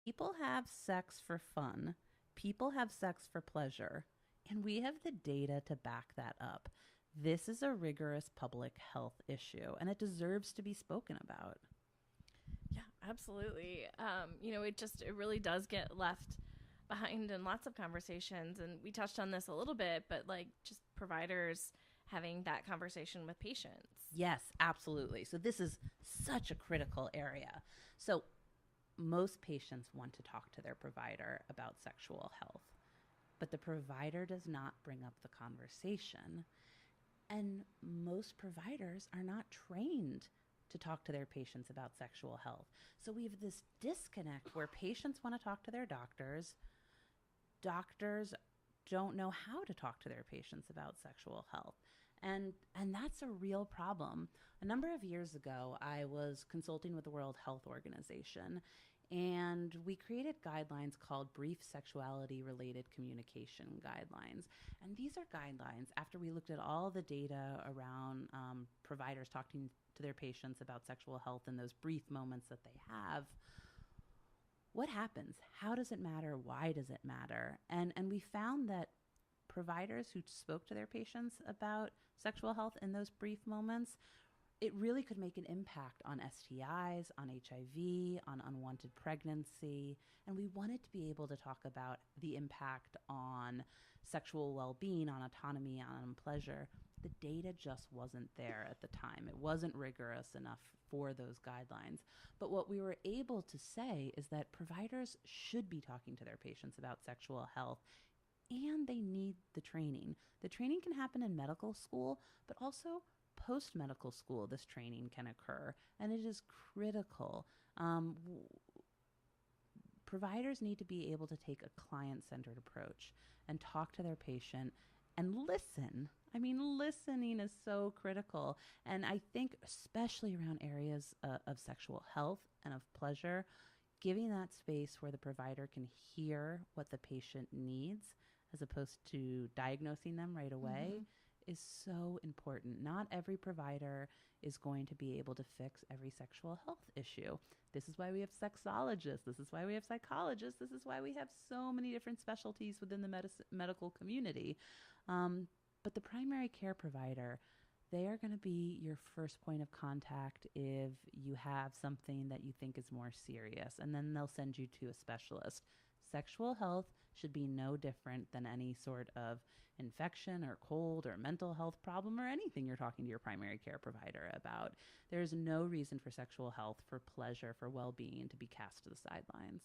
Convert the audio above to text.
People have sex for fun, people have sex for pleasure, and we have the data to back that up. This is a rigorous public health issue, and it deserves to be spoken about. Yeah, absolutely. It really does get left behind in lots of conversations, and we touched on this a little bit, but like just providers having that conversation with patients. Yes, absolutely. So, this is such a critical area. So, most patients want to talk to their provider about sexual health, but the provider does not bring up the conversation. And most providers are not trained to talk to their patients about sexual health. So we have this disconnect where patients want to talk to their doctors. Doctors don't know how to talk to their patients about sexual health. And that's a real problem. A number of years ago, I was consulting with the World Health Organization, and we created guidelines called brief sexuality related communication guidelines. And these are guidelines after we looked at all the data around providers talking to their patients about sexual health in those brief moments that they have. What happens? How does it matter? Why does it matter? And we found that providers who spoke to their patients about sexual health in those brief moments, it really could make an impact on STIs, on HIV, on unwanted pregnancy. And we wanted to be able to talk about the impact on sexual well being, on autonomy, on pleasure. The data just wasn't there at the time. It wasn't rigorous enough for those guidelines. But what we were able to say is that providers should be talking to their patients about sexual health, and they need the training. The training can happen in medical school, but also post medical school, this training can occur, and it is critical. Providers need to be able to take a client centered approach and talk to their patient and listen. I mean, listening is so critical. And I think, especially around areas of sexual health and of pleasure, giving that space where the provider can hear what the patient needs as opposed to diagnosing them right away Mm-hmm. is so important. Not every provider is going to be able to fix every sexual health issue. This is why we have sexologists. This is why we have psychologists. This is why we have so many different specialties within the medical community. But the primary care provider, they are going to be your first point of contact if you have something that you think is more serious, and then they'll send you to a specialist. Sexual health should be no different than any sort of infection or cold or mental health problem or anything you're talking to your primary care provider about. There's no reason for sexual health, for pleasure, for well being to be cast to the sidelines.